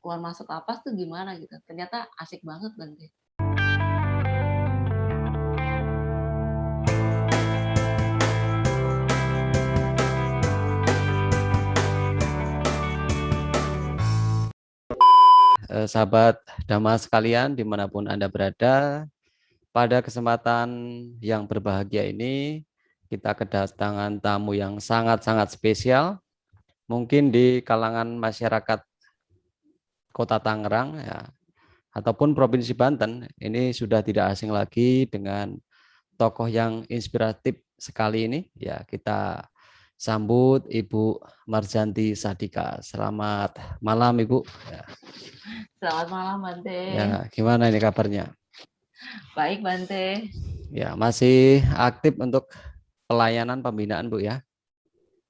keluar masuk lapas tuh gimana gitu. Ternyata asik banget Bante. Sahabat Dhamma sekalian dimanapun Anda berada, pada kesempatan yang berbahagia ini kita kedatangan tamu yang sangat-sangat spesial, mungkin di kalangan masyarakat Kota Tangerang ya, ataupun Provinsi Banten. Ini sudah tidak asing lagi dengan tokoh yang inspiratif sekali ini. Ya, kita sambut Ibu Marjanti Sadika. Selamat malam Ibu. Ya, Selamat malam Bante. gimana ini kabarnya? Baik Bante. Ya, masih aktif untuk pelayanan pembinaan Bu ya.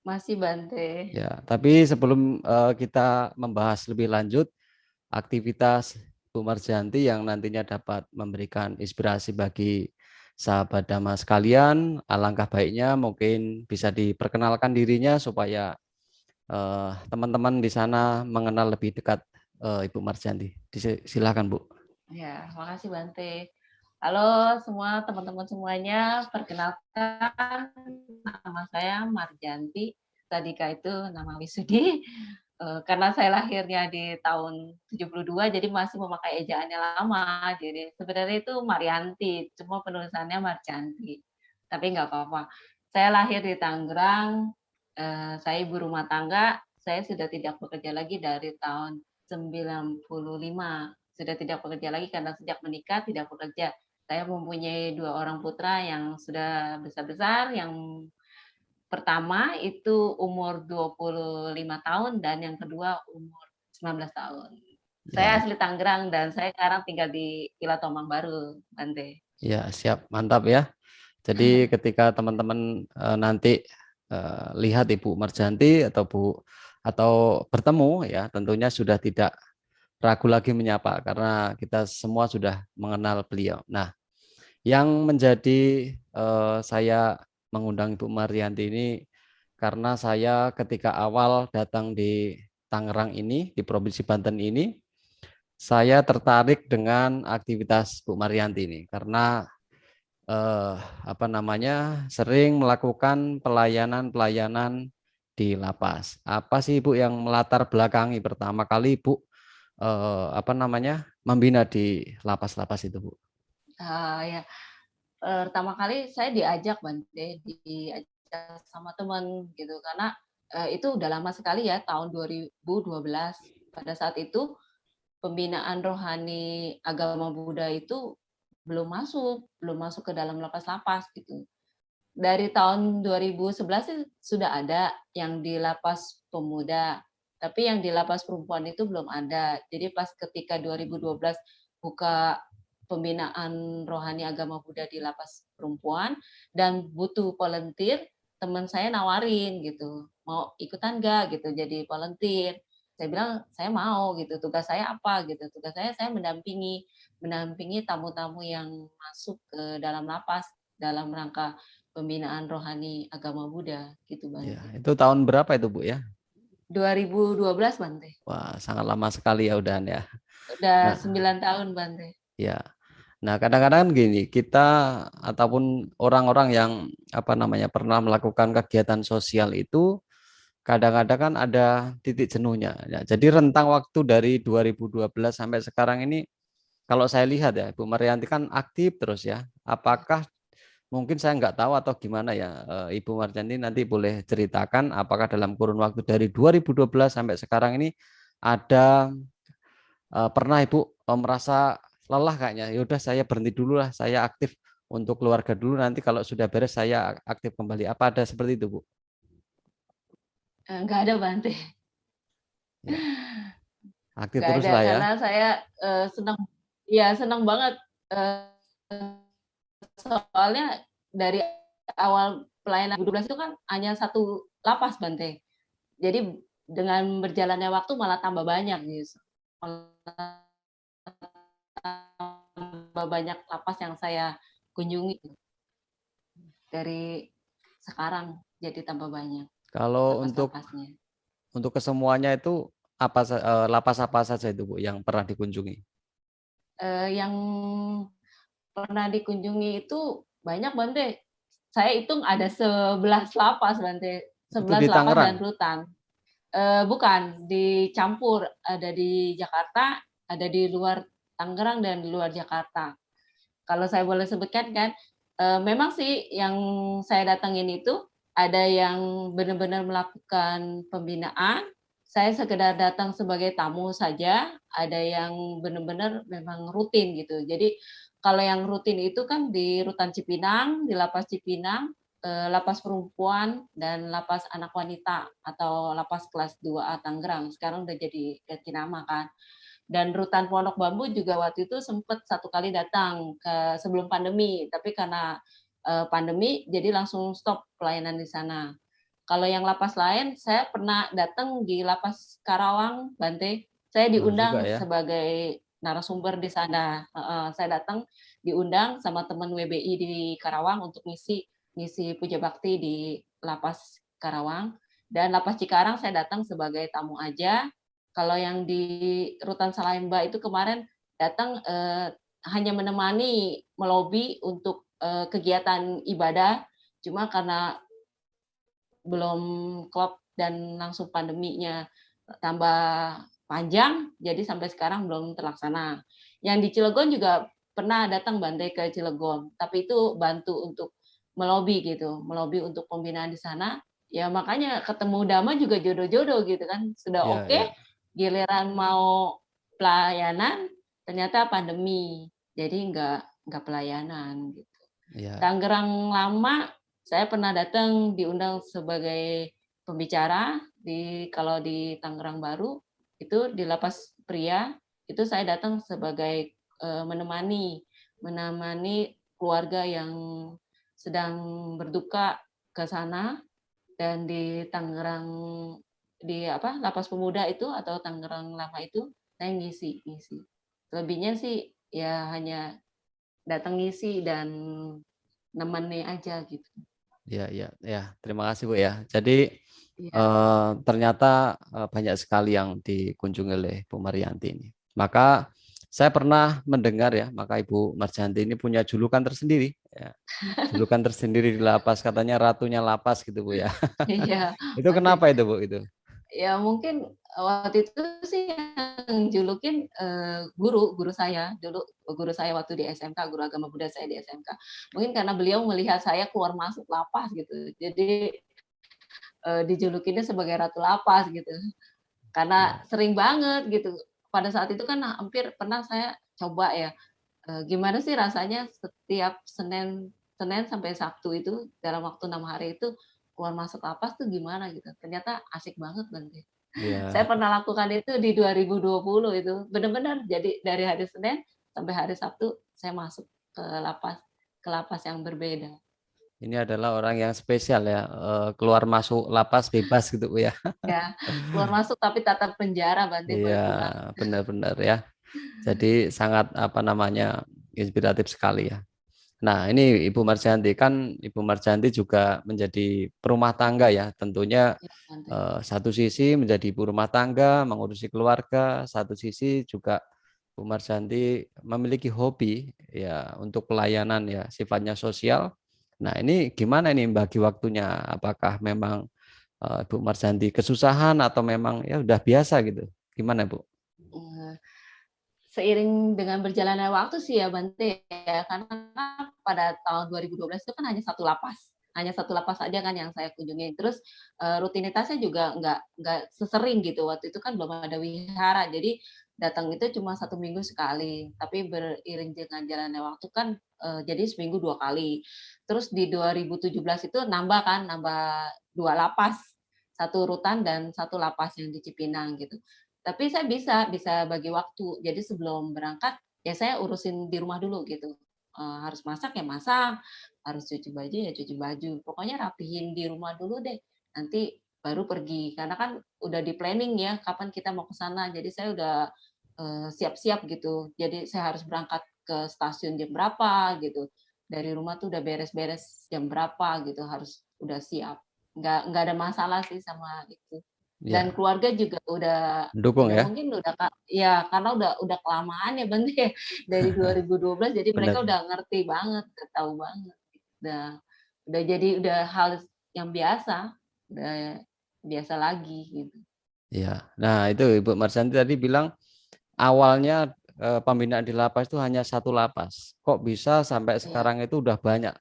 Masih Bante. Ya, tapi sebelum kita membahas lebih lanjut aktivitas Bu Marjanti yang nantinya dapat memberikan inspirasi bagi sahabat Dhamma sekalian, alangkah baiknya mungkin bisa diperkenalkan dirinya supaya teman-teman di sana mengenal lebih dekat Ibu Marjanti. Silakan Bu. Ya, makasih Bante. Halo semua teman-teman semuanya, perkenalkan nama saya Marjanti. Sadika itu nama Wisudi. Karena saya lahirnya di tahun 72, jadi masih memakai ejaannya lama. Jadi sebenarnya itu Marianti, cuma penulisannya Marjanti. Tapi nggak apa-apa. Saya lahir di Tangerang, saya ibu rumah tangga, saya sudah tidak bekerja lagi dari tahun 95. Sudah tidak bekerja lagi karena sejak menikah tidak bekerja. Saya mempunyai 2 orang putra yang sudah besar-besar, yang pertama itu umur 25 tahun dan yang kedua umur 19 tahun. Saya Ya, asli Tangerang dan saya sekarang tinggal di Villa Tomang Baru, Bante. ya siap, mantap ya. Jadi ketika teman-teman nanti lihat Ibu Marjanti atau atau bertemu ya, tentunya sudah tidak ragu lagi menyapa karena kita semua sudah mengenal beliau. Nah, yang menjadi saya mengundang Ibu Maryanti ini karena saya ketika awal datang di Tangerang ini, di Provinsi Banten ini, saya tertarik dengan aktivitas Bu Maryanti ini karena eh, sering melakukan pelayanan-pelayanan di lapas. Apa sih Ibu yang melatar belakangi pertama kali Ibu membina di lapas-lapas itu Bu? Ya, pertama kali saya diajak Bante, diajak sama teman gitu karena itu udah lama sekali ya, tahun 2012. Pada saat itu pembinaan rohani agama Buddha itu belum masuk ke dalam lapas-lapas gitu. Dari tahun 2011 sih sudah ada yang di lapas pemuda, tapi yang di lapas perempuan itu belum ada. Jadi pas ketika 2012 buka pembinaan rohani agama Buddha di lapas perempuan dan butuh volunteer, teman saya nawarin gitu, mau ikutan nggak gitu jadi volunteer. Saya bilang saya mau gitu. Tugas saya apa gitu? Tugas saya mendampingi tamu-tamu yang masuk ke dalam lapas dalam rangka pembinaan rohani agama Buddha gitu Ya, Bante. itu tahun berapa itu Bu ya? 2012 Bante. Wah, sangat lama sekali ya udahan ya. Udah Nah, 9 tahun Bante. ya. Nah, kadang-kadang kan gini, kita ataupun orang-orang yang pernah melakukan kegiatan sosial itu kadang-kadang kan ada titik jenuhnya. Ya, jadi rentang waktu dari 2012 sampai sekarang ini kalau saya lihat ya, Bu Maryanti kan aktif terus ya. Apakah mungkin saya nggak tahu atau gimana ya, Ibu Maryanti nanti boleh ceritakan apakah dalam kurun waktu dari 2012 sampai sekarang ini ada pernah Ibu merasa lelah kayaknya, yaudah saya berhenti dulu lah, saya aktif untuk keluarga dulu, nanti kalau sudah beres saya aktif kembali. Apa ada seperti itu Bu? Nggak ada Bante. Ya, aktif Nggak terus ada lah ya. karena saya senang, ya senang banget. Eh, Soalnya dari awal pelayanan 2012 itu kan hanya satu lapas Bante. Jadi dengan berjalannya waktu malah tambah banyak gitu. Malah tambah banyak lapas yang saya kunjungi dari sekarang jadi tambah banyak Kalau lapas-lapasnya. untuk kesemuanya itu lapas apa saja itu Bu yang pernah dikunjungi? Yang pernah dikunjungi itu banyak Bante. Saya hitung ada 11 lapas Bante, Itu 11 di lapas Tangerang? dan rutan. Bukan, dicampur, ada di Jakarta, ada di luar Tangerang dan di luar Jakarta. Kalau saya boleh sebutkan kan, memang sih yang saya datangin itu ada yang benar-benar melakukan pembinaan, saya sekedar datang sebagai tamu saja, ada yang benar-benar memang rutin gitu. Jadi kalau yang rutin itu kan di Rutan Cipinang, di Lapas Cipinang, Lapas Perempuan dan Lapas Anak Wanita atau Lapas Kelas 2A Tangerang. Sekarang udah jadi ganti nama kan. Dan Rutan Pondok Bambu juga waktu itu sempat satu kali datang ke sebelum pandemi, tapi karena pandemi jadi langsung stop pelayanan di sana. Kalau yang lapas lain, saya pernah datang di Lapas Karawang, Bante. Saya Jauh juga diundang ya. sebagai narasumber di sana. Saya datang diundang sama teman WBI di Karawang untuk ngisi puja bakti di Lapas Karawang. Dan Lapas Cikarang saya datang sebagai tamu aja. Kalau yang di Rutan Salemba itu kemarin datang hanya menemani melobi untuk kegiatan ibadah, cuma karena belum klop dan langsung pandeminya tambah panjang, jadi sampai sekarang belum terlaksana. Yang di Cilegon juga pernah datang Bante ke Cilegon, tapi itu bantu untuk melobi gitu, melobi untuk pembinaan di sana. Ya makanya ketemu Dama juga jodoh-jodoh gitu kan, sudah Iya, oke, iya. giliran mau pelayanan ternyata pandemi, jadi nggak pelayanan gitu. Iya. Tangerang Lama, saya pernah datang diundang sebagai pembicara kalau di Tangerang Baru itu di Lapas Pria itu saya datang sebagai menemani menemani keluarga yang sedang berduka ke sana dan di Tangerang di Lapas Pemuda itu atau Tangerang Lama itu saya ngisi. Lebihnya sih ya hanya datang ngisi dan nemeni aja gitu. Iya, iya, ya. Terima kasih Bu ya. Jadi Iya. ternyata banyak sekali yang dikunjungi oleh Bu Marianti ini. Maka saya pernah mendengar ya, maka Ibu Marjanti ini punya julukan tersendiri. Ya. Julukan tersendiri di lapas, katanya ratunya lapas gitu Bu ya. Iya, Itu Bante. kenapa itu Bu itu? Ya mungkin waktu itu sih yang julukin guru saya dulu, guru saya waktu di SMK, guru agama Buddha saya di SMK. Mungkin karena beliau melihat saya keluar masuk lapas gitu. Jadi dijulukinnya sebagai ratu lapas gitu. Karena Ya, sering banget gitu. Pada saat itu kan hampir pernah saya coba ya, gimana sih rasanya setiap Senin sampai Sabtu itu dalam waktu 6 hari itu keluar masuk lapas tuh gimana gitu. Ternyata asik banget Bante. Saya ya. pernah lakukan itu di 2020 itu. Benar-benar jadi dari hari Senin sampai hari Sabtu saya masuk ke lapas yang berbeda. Ini adalah orang yang spesial ya, keluar masuk lapas bebas gitu Bu ya. Ya, keluar masuk tapi tetap penjara Bante Iya, boleh pulang. benar-benar ya. Jadi sangat apa namanya inspiratif sekali ya. Nah, ini Ibu Marjanti kan Ibu Marjanti juga menjadi perumah tangga ya. Tentunya Ya, Bante. satu sisi menjadi ibu rumah tangga, mengurusi keluarga, satu sisi juga Bu Marjanti memiliki hobi ya untuk pelayanan ya sifatnya sosial. Nah, ini gimana ini bagi waktunya? Apakah memang Bu Marjanti kesusahan atau memang ya udah biasa gitu? Gimana Bu? Eh, Seiring dengan berjalannya waktu sih ya Bante ya, karena pada tahun 2012 itu kan hanya satu lapas aja kan yang saya kunjungi. Terus rutinitasnya juga nggak sesering gitu. Waktu itu kan belum ada wihara, jadi datang itu cuma 1 minggu sekali. Tapi beriring dengan jalannya waktu kan jadi seminggu 2 kali. Terus di 2017 itu nambah 2 lapas, satu rutan dan satu lapas yang di Cipinang gitu. Tapi saya bisa bagi waktu. Jadi sebelum berangkat, ya saya urusin di rumah dulu gitu. Harus masak ya masak, harus cuci baju ya cuci baju. Pokoknya rapihin di rumah dulu deh. Nanti baru pergi. Karena kan udah di-planning ya kapan kita mau ke sana. Jadi saya udah siap-siap gitu. Jadi saya harus berangkat ke stasiun jam berapa gitu. Dari rumah tuh udah beres-beres jam berapa gitu, harus udah siap. Nggak ada masalah sih sama itu. Dan Ya, keluarga juga mendukung udah ya. mungkin udah ya karena udah kelamaan ya Bang ya, dari 2012 jadi mereka Benar. udah ngerti banget, udah tahu banget. Udah udah jadi udah hal yang biasa, udah biasa lagi gitu. Ya. Nah, itu Ibu Marsanti tadi bilang awalnya pembinaan di lapas itu hanya satu lapas. Kok bisa sampai Iya. sekarang itu udah banyak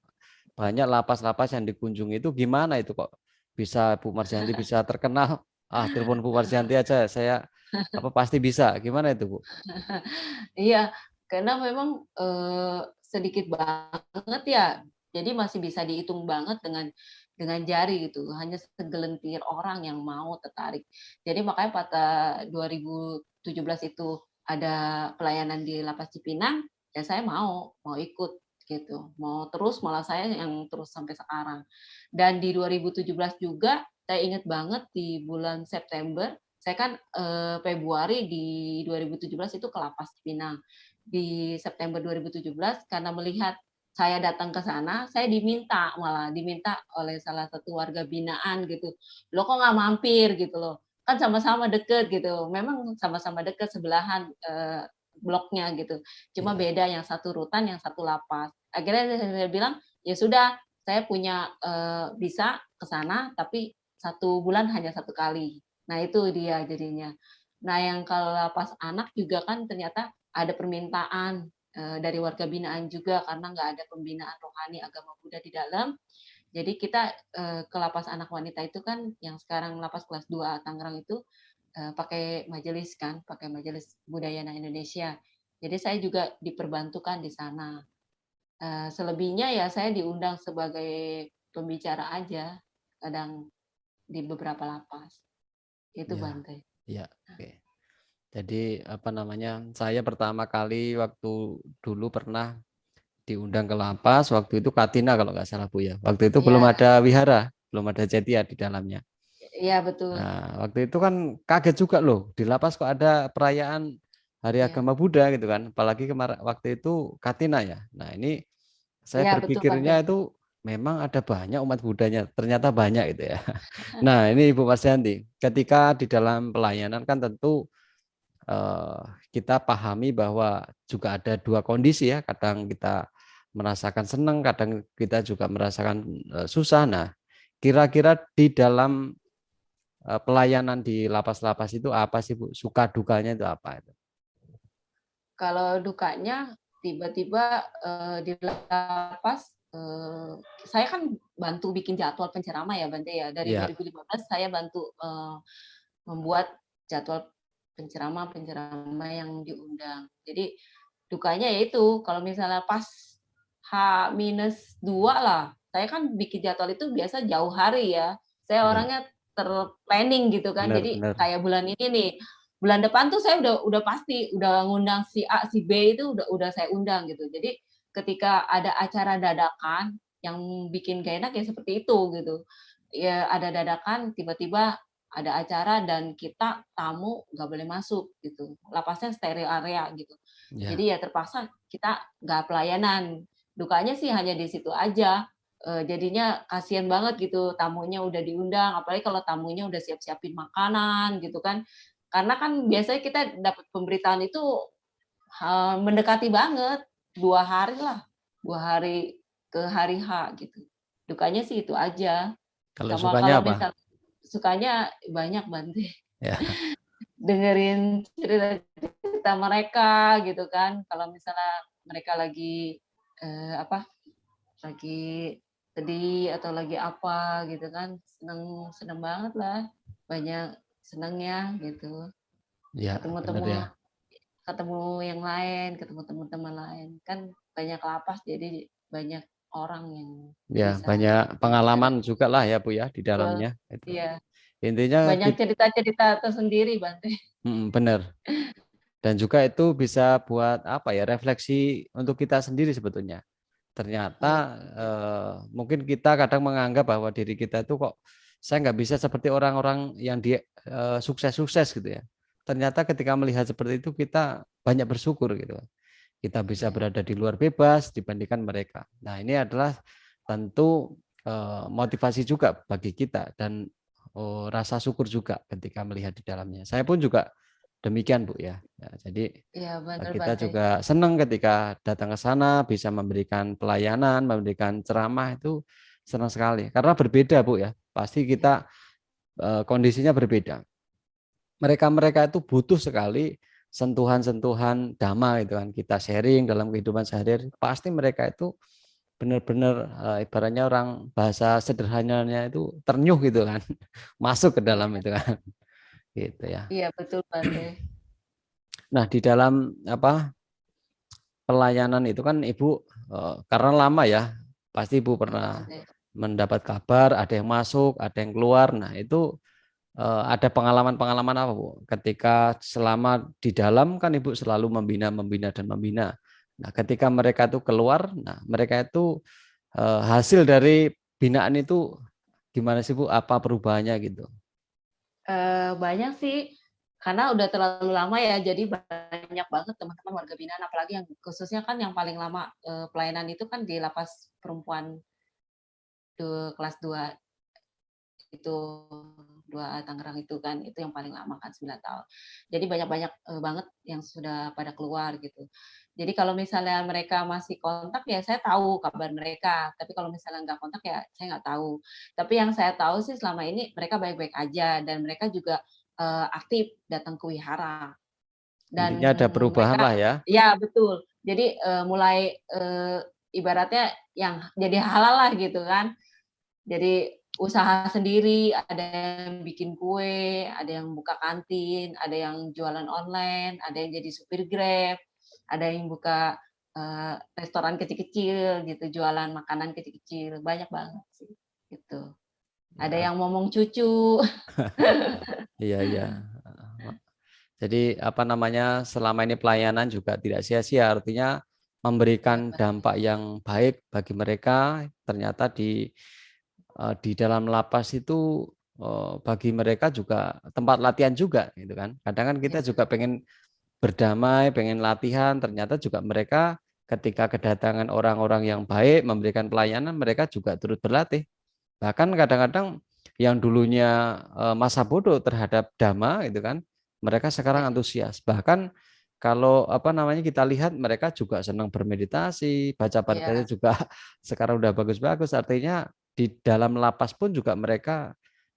banyak lapas-lapas yang dikunjungi, itu gimana itu kok bisa Bu Marsanti bisa terkenal? Ah, telepon Bu Marsanti aja saya apa pasti bisa. Gimana itu, Bu? Iya, karena memang, sedikit banget ya, jadi masih bisa dihitung banget dengan jari gitu, hanya segelintir orang yang mau tertarik. Jadi makanya pada 2017 itu ada pelayanan di Lapas Cipinang, ya saya mau ikut gitu, mau terus malah saya yang terus sampai sekarang. Dan di 2017 juga saya ingat banget di bulan September, saya kan, Februari di 2017 itu ke Lapas Cipinang. Di September 2017 karena melihat saya datang ke sana, saya diminta oleh salah satu warga binaan gitu, "Loh kok nggak mampir?" Gitu loh. Kan sama-sama deket gitu, memang sama-sama deket sebelahan, bloknya gitu. Cuma Iya, beda yang satu rutan, yang satu lapas. Akhirnya saya bilang, "Ya sudah, saya punya, bisa ke sana tapi 1 bulan hanya 1 kali." Nah itu dia jadinya. Nah yang kalau lapas anak juga kan ternyata ada permintaan, dari warga binaan juga karena nggak ada pembinaan rohani agama Buddha di dalam. Jadi kita, ke lapas anak wanita itu kan yang sekarang lapas kelas 2 Tangerang itu, pakai majelis kan, pakai Majelis Budayana Indonesia. Jadi saya juga diperbantukan di sana. Selebihnya ya saya diundang sebagai pembicara aja, kadang di beberapa lapas. Itu iya, Bante. iya. Oke. Jadi apa namanya? Saya pertama kali waktu dulu pernah diundang ke lapas, waktu itu Katina kalau nggak salah Bu ya. Waktu itu belum Iya, ada wihara, belum ada cetia di dalamnya. iya betul. Nah, waktu itu kan kaget juga loh, di lapas kok ada perayaan Hari Iya, Agama Buddha gitu kan. Apalagi kemarin waktu itu Katina ya. Nah, ini saya iya betul Bante. berpikirnya itu memang ada banyak umat Buddhanya, ternyata banyak itu ya. Nah, ini Ibu Marsianti, ketika di dalam pelayanan kan tentu eh, kita pahami bahwa juga ada dua kondisi ya, kadang kita merasakan senang, kadang kita juga merasakan susah. Nah, kira-kira di dalam pelayanan di lapas-lapas itu apa sih Bu? Suka dukanya itu apa itu? Kalau dukanya tiba-tiba, di lapas, saya kan bantu bikin jadwal penceramah ya Bante ya, dari Iya, 2015 saya bantu, membuat jadwal penceramah-penceramah yang diundang. Jadi dukanya ya itu, kalau misalnya pas H-2 lah, saya kan bikin jadwal itu biasa jauh hari ya. Saya iya, orangnya ter-planning gitu kan. Jadi benar-benar. kayak bulan ini nih, bulan depan tuh saya udah pasti udah ngundang si A, si B itu udah saya undang gitu. Jadi ketika ada acara dadakan yang bikin gak enak ya seperti itu gitu. Ya ada dadakan tiba-tiba ada acara dan kita tamu nggak boleh masuk gitu. Lapasnya steril area gitu. Ya, Jadi ya terpaksa kita nggak pelayanan. Dukanya sih hanya di situ aja. Jadinya kasihan banget gitu tamunya udah diundang, apalagi kalau tamunya udah siap-siapin makanan gitu kan. Karena kan biasanya kita dapat pemberitaan itu, mendekati banget, 2 hari lah, 2 hari ke hari H gitu. Dukanya sih itu aja. kalau Sama sukanya kalau apa? misal sukanya banyak Bante, Ya, dengerin cerita-cerita mereka gitu kan. Kalau misalnya mereka lagi, apa, lagi sedih atau lagi apa gitu kan, seneng seneng banget lah, banyak senengnya gitu. ya, Ketemu benar temu ya. ketemu yang lain, ketemu teman-teman lain. Kan banyak lapas jadi banyak orang yang Ya, bisa banyak bicara pengalaman juga lah ya Bu ya di betul. dalamnya itu. Iya, Intinya banyak kita, cerita-cerita tersendiri Bante. benar. Dan juga itu bisa buat apa ya, refleksi untuk kita sendiri sebetulnya. Ternyata Iya, mungkin kita kadang menganggap bahwa diri kita itu kok saya nggak bisa seperti orang-orang yang dia sukses-sukses gitu ya. Ternyata ketika melihat seperti itu kita banyak bersyukur gitu. Kita bisa iya, berada di luar bebas dibandingkan mereka. Nah, ini adalah tentu motivasi juga bagi kita dan rasa syukur juga ketika melihat di dalamnya. Saya pun juga demikian Bu ya. Ya, jadi Iya, benar kita Bante. juga senang ketika datang ke sana bisa memberikan pelayanan, memberikan ceramah itu senang sekali. Karena berbeda Bu ya. Pasti Iya. kita kondisinya berbeda. Mereka-mereka itu butuh sekali sentuhan-sentuhan dhamma gitu kan. Kita sharing dalam kehidupan sehari-hari. Pasti mereka itu benar-benar ibaratnya orang bahasa sederhananya itu ternyuh gitu kan. Masuk ke dalam Iya, itu kan. Gitu ya. iya betul Bante. Nah, di dalam apa pelayanan itu kan Ibu karena lama ya, pasti Ibu Iya, pernah Bante. mendapat kabar ada yang masuk, ada yang keluar. Nah, itu ada pengalaman-pengalaman apa Bu? Ketika selama di dalam kan Ibu selalu membina, membina dan membina. Nah, ketika mereka itu keluar, nah mereka itu hasil dari binaan itu gimana sih Bu? Apa perubahannya gitu? Banyak sih, karena udah terlalu lama ya, jadi banyak banget teman-teman warga binaan, apalagi yang khususnya kan yang paling lama, pelayanan itu kan di lapas perempuan kelas 2 itu, 2A Tangerang itu kan, itu yang paling lama kan 9 tahun. Jadi banyak-banyak, banget yang sudah pada keluar gitu. Jadi kalau misalnya mereka masih kontak ya saya tahu kabar mereka, tapi kalau misalnya nggak kontak ya saya nggak tahu. Tapi yang saya tahu sih selama ini mereka baik-baik aja dan mereka juga, aktif datang ke wihara dan Intinya ada perubahan mereka lah ya. ya betul. Jadi, mulai, ibaratnya yang jadi halal lah gitu kan. Jadi usaha sendiri, ada yang bikin kue, ada yang buka kantin, ada yang jualan online, ada yang jadi supir Grab, ada yang buka, restoran kecil-kecil gitu, jualan makanan kecil-kecil, banyak banget sih, gitu. Ada Ya, yang momong cucu. iya iya. Jadi apa namanya selama ini pelayanan juga tidak sia-sia, artinya Iya, memberikan Bante. dampak yang baik bagi mereka. Ternyata di dalam lapas itu bagi mereka juga tempat latihan juga, gitu kan. Kadang kan kita Iya, juga pengen berdamai, pengen latihan, ternyata juga mereka ketika kedatangan orang-orang yang baik memberikan pelayanan, mereka juga turut berlatih. Bahkan kadang-kadang yang dulunya masa bodoh terhadap dhamma itu kan, mereka sekarang iya, antusias. Bahkan kalau apa namanya kita lihat mereka juga senang bermeditasi, baca-bacanya iya, juga sekarang udah bagus-bagus. Artinya di dalam lapas pun juga mereka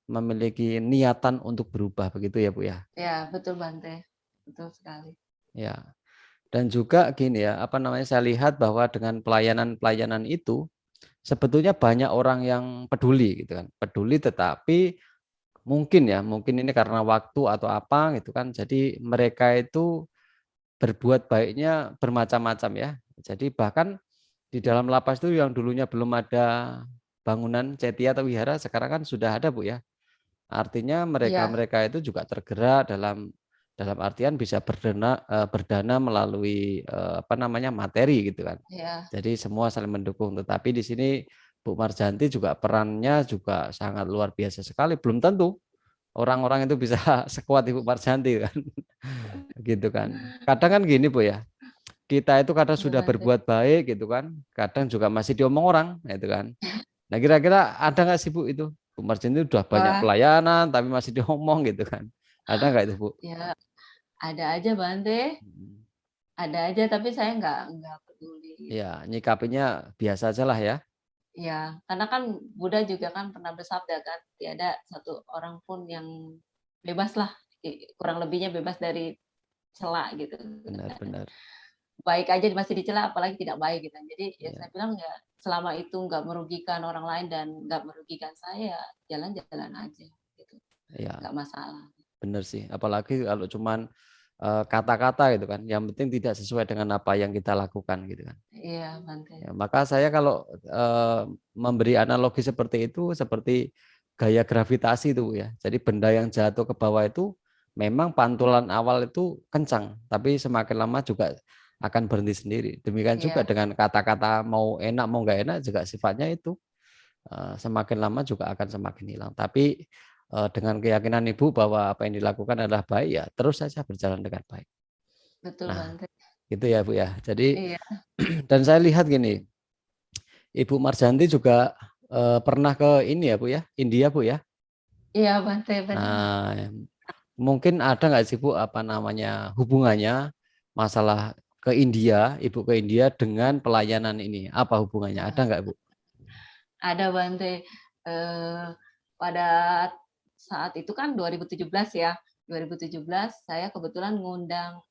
memiliki niatan untuk berubah begitu ya Bu ya. iya, betul Bante, betul sekali. Ya. Dan juga gini ya, apa namanya saya lihat bahwa dengan pelayanan-pelayanan itu sebetulnya banyak orang yang peduli gitu kan. Peduli tetapi mungkin ini karena waktu atau apa gitu kan. Jadi mereka itu berbuat baiknya bermacam-macam ya. Jadi bahkan di dalam lapas itu yang dulunya belum ada bangunan cetia atau wihara sekarang kan sudah ada Bu ya. Artinya Iya, mereka-mereka itu juga tergerak dalam artian bisa berdana melalui apa namanya materi gitu kan. iya, Jadi semua saling mendukung. Tetapi di sini Bu Marjanti juga perannya juga sangat luar biasa sekali. Belum tentu orang-orang itu bisa sekuat Ibu Marjanti kan, gitu kan. Kadang kan gini Bu ya, kita itu kadang iya sudah Bante. berbuat baik gitu kan, kadang juga masih diomong orang, gitu kan. Nah kira-kira ada nggak sih Bu itu? Bu Marjanti udah banyak Wah, pelayanan tapi masih diomong gitu kan. Ada nggak itu Bu? ya ada aja Bante, Hmm. ada aja tapi saya nggak peduli. Ya, nyikapinya biasa aja lah ya. Ya, karena kan Buddha juga kan pernah bersabda kan, tiada satu orang pun yang bebas lah, kurang lebihnya bebas dari cela gitu kan. Benar-benar. Baik aja masih dicela apalagi tidak baik gitu. Jadi ya Ya, saya bilang ya selama itu nggak merugikan orang lain dan nggak merugikan saya, jalan-jalan aja gitu, ya, nggak masalah. benar sih. Apalagi kalau cuman kata-kata gitu kan. Yang penting tidak sesuai dengan apa yang kita lakukan gitu kan. Iya, Bante. Ya, maka saya kalau memberi analogi seperti itu seperti gaya gravitasi itu ya. Jadi benda yang jatuh ke bawah itu memang pantulan awal itu kencang, tapi semakin lama juga akan berhenti sendiri. Demikian juga Iya, dengan kata-kata mau enak mau nggak enak juga sifatnya itu semakin lama juga akan semakin hilang. Tapi dengan keyakinan Ibu bahwa apa yang dilakukan adalah baik ya terus saja berjalan dengan baik. betul Nah, Bante. gitu ya Bu ya. Jadi Iya, dan saya lihat gini, Ibu Marjanti juga pernah ke ini ya Bu ya, India Bu ya. Iya, Bante, benar. Nah, mungkin ada nggak sih Bu apa namanya hubungannya masalah ke India, Ibu ke India dengan pelayanan ini? Apa hubungannya? Ada nggak Bu? Ada, Bante. Eh, pada saat itu kan 2017 ya. 2017 saya kebetulan ngundang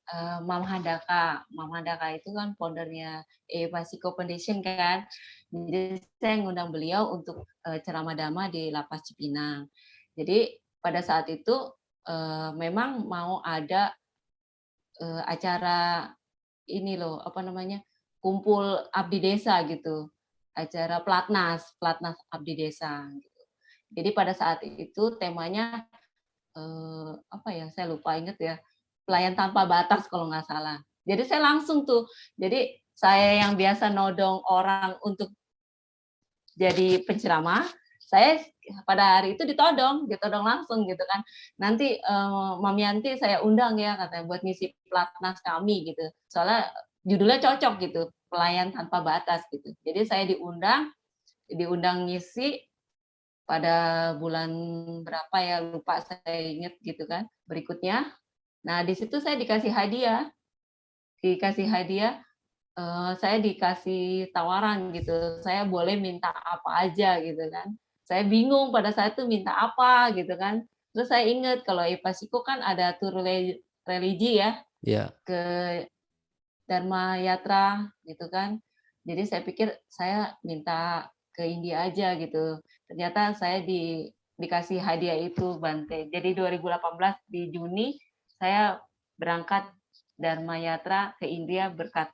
Mam Handaka. Mam Handaka itu kan foundernya Pasiko Foundation kan. Jadi saya ngundang beliau untuk ceramah dhamma di Lapas Cipinang. Jadi pada saat itu memang mau ada acara ini loh, apa namanya, kumpul abdi desa gitu, acara pelatnas, pelatnas abdi desa. Gitu. Jadi pada saat itu temanya apa ya, saya lupa inget ya, pelayan tanpa batas kalau nggak salah. Jadi saya langsung tuh, jadi saya yang biasa nodong orang untuk jadi penceramah, saya pada hari itu ditodong langsung gitu kan. Nanti Mam Yanti saya undang ya katanya buat ngisi pelatnas kami gitu. Soalnya judulnya cocok gitu, pelayan tanpa batas gitu. Jadi saya diundang ngisi pada bulan berapa ya lupa saya inget gitu kan. Berikutnya, nah di situ saya dikasih hadiah saya dikasih tawaran gitu, saya boleh minta apa aja gitu kan. Saya bingung pada saat itu minta apa gitu kan. Terus saya ingat kalau Ipasiko kan ada tur religi ya Ya, ke Dharma Yatra gitu kan. Jadi saya pikir saya minta ke India aja gitu. Ternyata saya dikasih hadiah itu Bante. Jadi 2018 di Juni saya berangkat Dharma Yatra ke India berkat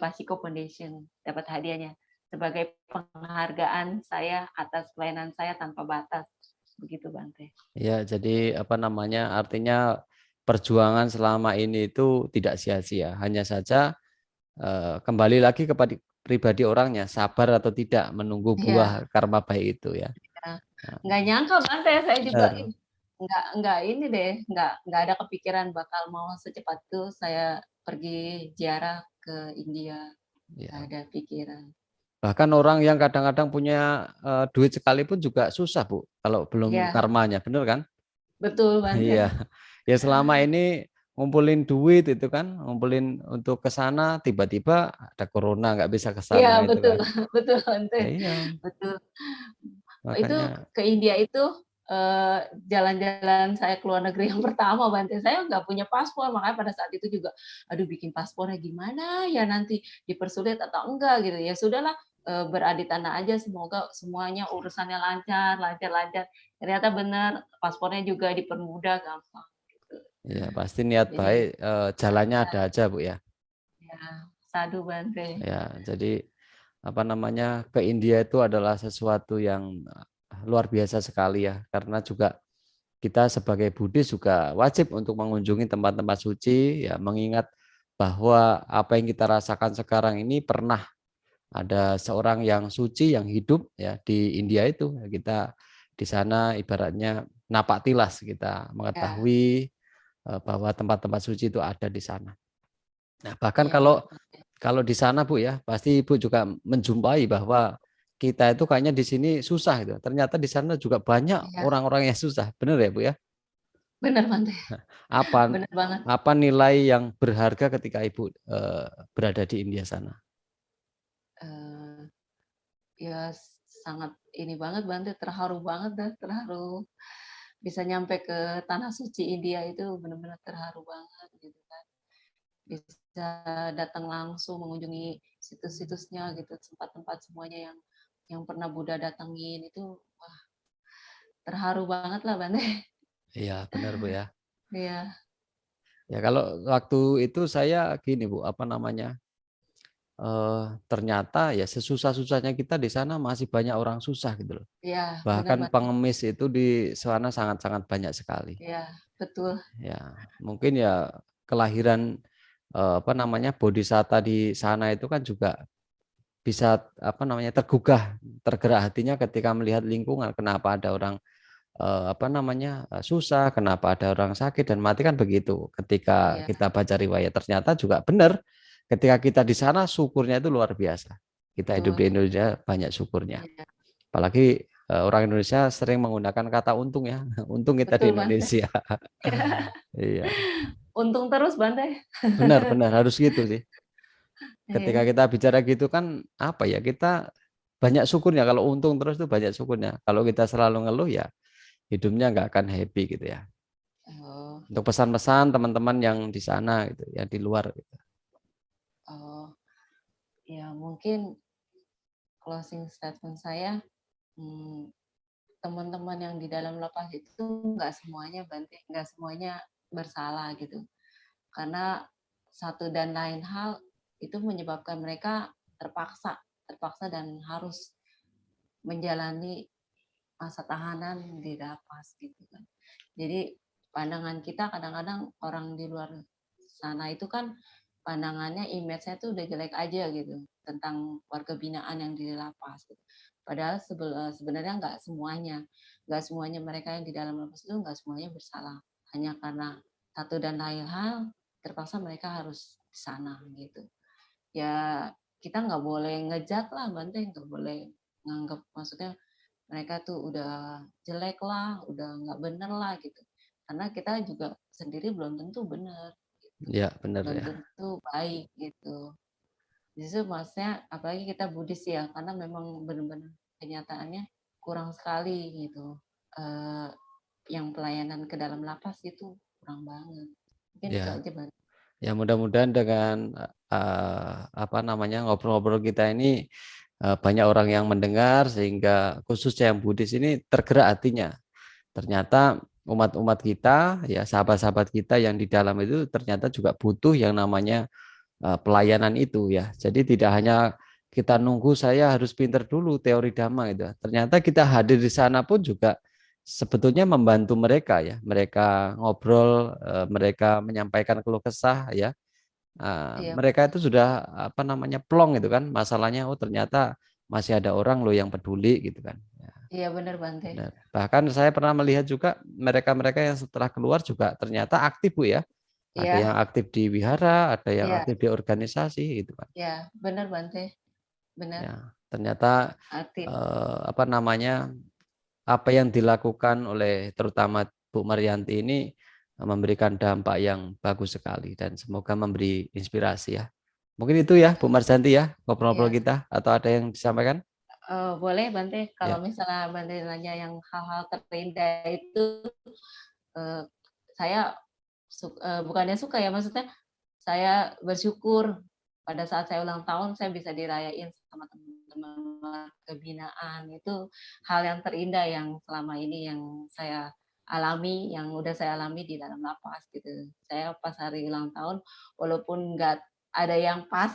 Pasiko Foundation dapat hadiahnya sebagai penghargaan saya atas pelayanan saya tanpa batas begitu Bante. ya. Jadi apa namanya? Artinya perjuangan selama ini itu tidak sia-sia. Hanya saja kembali lagi kepada pribadi orangnya, sabar atau tidak menunggu Iya, buah karma baik itu ya. ya. Nah, Nggak nyangka Bante, saya juga benar. nggak ini deh, nggak ada kepikiran bakal mau secepat itu saya pergi ziarah ke India, nggak Ya. ada pikiran. Bahkan orang yang kadang-kadang punya duit sekalipun juga susah, Bu, kalau belum Iya, karmanya, bener kan? betul Bante. Iya. Ya selama ini ngumpulin duit itu kan, ngumpulin untuk ke sana, tiba-tiba ada corona nggak bisa ke Iya, sana itu betul, kan. betul Bante, Ya, iya, betul. Itu makanya ke India itu jalan-jalan saya ke luar negeri yang pertama Bante. Saya nggak punya paspor, makanya pada saat itu juga, aduh bikin paspornya gimana ya nanti dipersulit atau enggak gitu. Ya sudahlah beradi tanah aja, semoga semuanya urusannya lancar, lancar-lancar. Ternyata benar paspornya juga dipermudah, gampang. Gitu. ya pasti niat Jadi baik jalannya ada aja, Bu ya. ya sadu Bante. Ya, jadi apa namanya ke India itu adalah sesuatu yang luar biasa sekali ya, karena juga kita sebagai Buddhis juga wajib untuk mengunjungi tempat-tempat suci, ya mengingat bahwa apa yang kita rasakan sekarang ini pernah ada seorang yang suci yang hidup ya di India itu. Ya, kita di sana ibaratnya napak tilas kita Ya, mengetahui bahwa tempat-tempat suci itu ada di sana. Nah, bahkan iya benar kalau Bante. kalau di sana Bu ya, pasti Ibu juga menjumpai bahwa kita itu kayaknya di sini susah gitu. Ternyata di sana juga banyak Iya, orang-orang yang susah. Benar ya Bu ya? benar Bante. Apa Benar banget. apa nilai yang berharga ketika Ibu berada di India sana? Eh, ya sangat ini banget Bante, terharu banget dah, terharu bisa nyampe ke tanah suci India itu benar-benar terharu banget gitu kan. Bisa datang langsung mengunjungi situs-situsnya gitu, tempat-tempat semuanya yang pernah Buddha datengin itu wah terharu banget lah Bante. Iya, benar Bu ya. Iya, Ya kalau waktu itu saya gini Bu, apa namanya? Ternyata ya sesusah-susahnya kita di sana masih banyak orang susah gitu loh. iya benar Bahkan Bante. pengemis itu di sana sangat-sangat banyak sekali. Iya, betul. Ya, mungkin ya kelahiran apa namanya bodhisatta di sana itu kan juga bisa apa namanya tergugah, tergerak hatinya ketika melihat lingkungan. Kenapa ada orang apa namanya susah, kenapa ada orang sakit dan mati kan begitu. Ketika Iya, kita baca riwayat ternyata juga benar. Ketika kita di sana syukurnya itu luar biasa. Kita hidup di betul. Indonesia banyak syukurnya. Iya, Apalagi orang Indonesia sering menggunakan kata untung ya. Untung kita di Betul Bante. Indonesia. Iya, Untung terus Bante. benar-benar harus gitu sih. Ketika Iya. kita bicara gitu kan apa ya, kita banyak syukurnya. Kalau untung terus tuh banyak syukurnya. Kalau kita selalu ngeluh ya hidupnya nggak akan happy gitu ya. Oh, Untuk pesan-pesan teman-teman yang di sana gitu ya, di luar gitu. oh, ya mungkin closing statement saya, hmm, teman-teman yang di dalam lapas itu nggak semuanya Bante, nggak semuanya bersalah gitu. Karena satu dan lain hal itu menyebabkan mereka terpaksa, terpaksa dan harus menjalani masa tahanan di lapas gitu kan. Jadi pandangan kita kadang-kadang orang di luar sana itu kan pandangannya image-nya tuh udah jelek aja gitu tentang warga binaan yang di lapas. Gitu. Padahal sebenarnya nggak semuanya mereka yang di dalam lapas itu nggak semuanya bersalah. Hanya karena satu dan lain hal terpaksa mereka harus di sana gitu. Ya kita nggak boleh ngejat lah, Bante, nggak boleh nganggap maksudnya mereka tuh udah jelek lah, udah nggak bener lah gitu. Karena kita juga sendiri belum tentu bener, gitu. Ya benar Belum ya. tentu baik gitu. Justru maksudnya apalagi kita Buddhis ya, karena memang benar-benar kenyataannya kurang sekali gitu. Eh, yang pelayanan ke dalam lapas itu kurang banget. Mungkin itu Ya, aja Bang. ya mudah-mudahan dengan apa namanya ngobrol-ngobrol kita ini banyak orang yang mendengar sehingga khususnya yang Buddhis ini tergerak hatinya. Ternyata umat-umat kita, ya sahabat-sahabat kita yang di dalam itu ternyata juga butuh yang namanya pelayanan itu ya. Jadi tidak hanya kita nunggu saya harus pinter dulu teori dhamma gitu. Ternyata kita hadir di sana pun juga sebetulnya membantu mereka ya. Mereka ngobrol, mereka menyampaikan keluh kesah ya. Iya, Mereka itu sudah apa namanya plong gitu kan masalahnya. Oh ternyata masih ada orang loh yang peduli gitu kan. Ya, iya benar Bante. benar. Bahkan saya pernah melihat juga mereka-mereka yang setelah keluar juga ternyata aktif Bu ya. Ada yang Iya, aktif di wihara, ada yang iya, aktif di organisasi gitu kan. iya benar Bante, benar. Ya, ternyata Aktif. apa namanya apa yang dilakukan oleh terutama Bu Maryanti ini memberikan dampak yang bagus sekali dan semoga memberi inspirasi ya. Mungkin itu ya Bu Maryanti ya ngobrol-ngobrol Iya. kita atau ada yang disampaikan? Boleh Bante, kalau Ya, misalnya Bante nanya yang hal-hal terindah itu, eee, saya bukannya suka ya, maksudnya saya bersyukur pada saat saya ulang tahun saya bisa dirayain sama teman-teman kebinaan. Itu hal yang terindah yang selama ini yang saya alami, yang udah saya alami di dalam lapas gitu. Saya pas hari ulang tahun walaupun nggak ada yang pas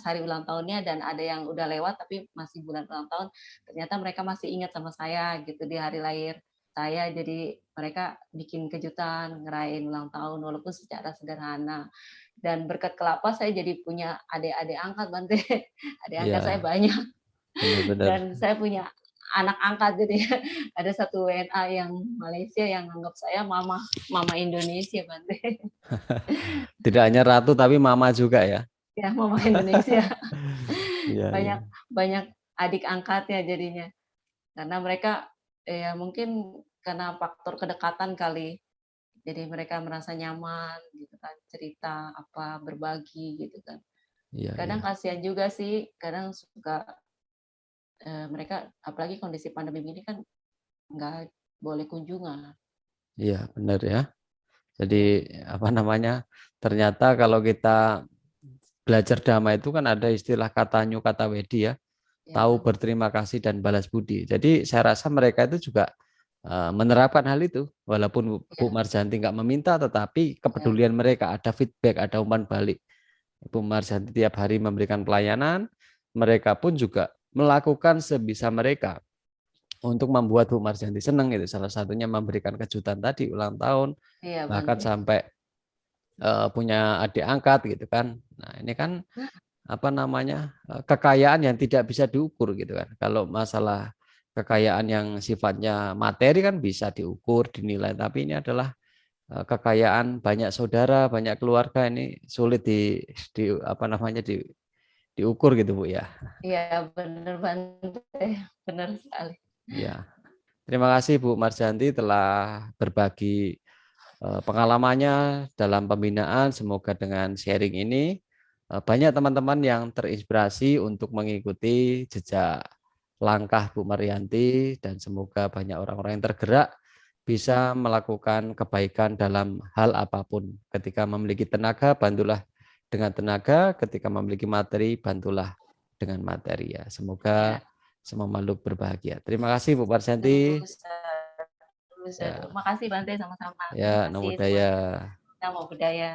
hari ulang tahunnya dan ada yang udah lewat tapi masih bulan ulang tahun, ternyata mereka masih ingat sama saya gitu di hari lahir saya. Jadi mereka bikin kejutan, ngerayain ulang tahun walaupun secara sederhana. Dan berkat kelapa saya jadi punya adik-adik angkat Bante. Adik angkat saya ya banyak benar-benar dan saya punya anak angkat jadi ada satu WNA yang Malaysia yang anggap saya mama mama Indonesia Bante. tidak hanya ratu tapi mama juga ya. Ya mama Indonesia. Iya, iya. Banyak banyak adik angkatnya jadinya. Karena mereka ya mungkin karena faktor kedekatan kali. Jadi mereka merasa nyaman gitu kan, cerita apa, berbagi gitu kan. Iya, Kadang iya. kasihan juga sih, kadang suka mereka apalagi kondisi pandemi ini kan nggak boleh kunjungan. Iya, benar ya. Jadi Ya, apa namanya? Ternyata kalau kita belajar dhamma itu kan ada istilah katanya kata wedi ya, tahu ya, berterima kasih dan balas budi. Jadi saya rasa mereka itu juga menerapkan hal itu, walaupun Bu ya, Marjanti nggak meminta, tetapi ya, kepedulian mereka ada feedback, ada umpan balik. Bu Marjanti tiap hari memberikan pelayanan, mereka pun juga melakukan sebisa mereka untuk membuat Bu Marjanti senang itu. Salah satunya memberikan kejutan tadi ulang tahun, iya bahkan Bante. sampai punya adik angkat gitu kan. Nah ini kan apa namanya kekayaan yang tidak bisa diukur gitu kan. Kalau masalah kekayaan yang sifatnya materi kan bisa diukur, dinilai. Tapi ini adalah kekayaan banyak saudara, banyak keluarga ini sulit di apa namanya diukur gitu Bu ya. Iya benar Bante, benar sekali. Ya, terima kasih Bu Marjanti telah berbagi pengalamannya dalam pembinaan. Semoga dengan sharing ini banyak teman-teman yang terinspirasi untuk mengikuti jejak langkah Bu Maryanti dan semoga banyak orang-orang yang tergerak bisa melakukan kebaikan dalam hal apapun. Ketika memiliki tenaga, bantulah dengan tenaga. Ketika memiliki materi, bantulah dengan materi ya. Semoga Ya, semua makhluk berbahagia. Terima kasih Bu Maryanti. terus Ya, makasih Bante sama-sama. Terima ya, namo kasih buddhaya. semuanya. Namo Buddhaya.